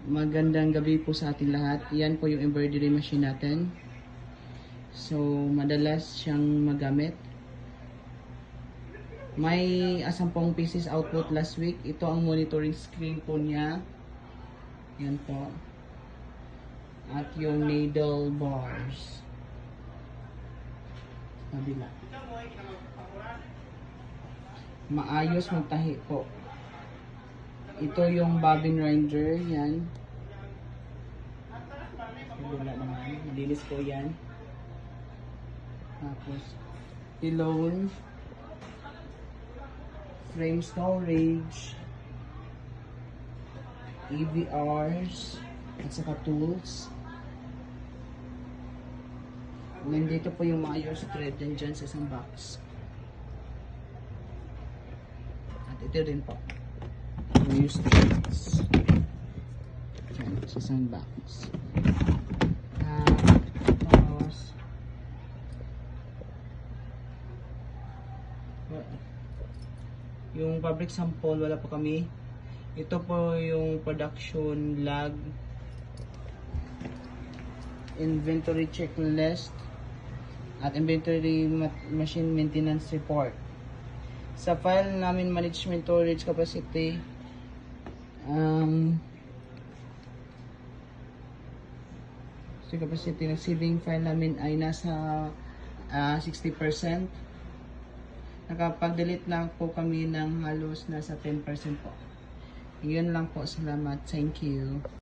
Magandang gabi po sa ating lahat. Yan po yung embroidery machine natin. So, madalas siyang magamit. May 10 pieces output last week. Ito ang monitoring screen po niya. Yan po. At yung needle bars. Kabila. Maayos magtahi po. Ito yung bobbin winder, yan. Wala naman, malinis po yan. Tapos, pillow, frame storage, EVRs, at saka tools. Nandito po yung maayos thread dyan sa isang box. At ito rin po. Use threads. Yan, sa isang box. Tapos, yung fabric sample, wala po kami. Ito po yung production log, inventory checklist, at inventory machine maintenance report. Sa file namin management storage capacity, capacity ng saving file namin ay nasa 60%. Nakapag-delete lang po kami ng halos nasa 10% po. Yun lang po. Salamat. Thank you.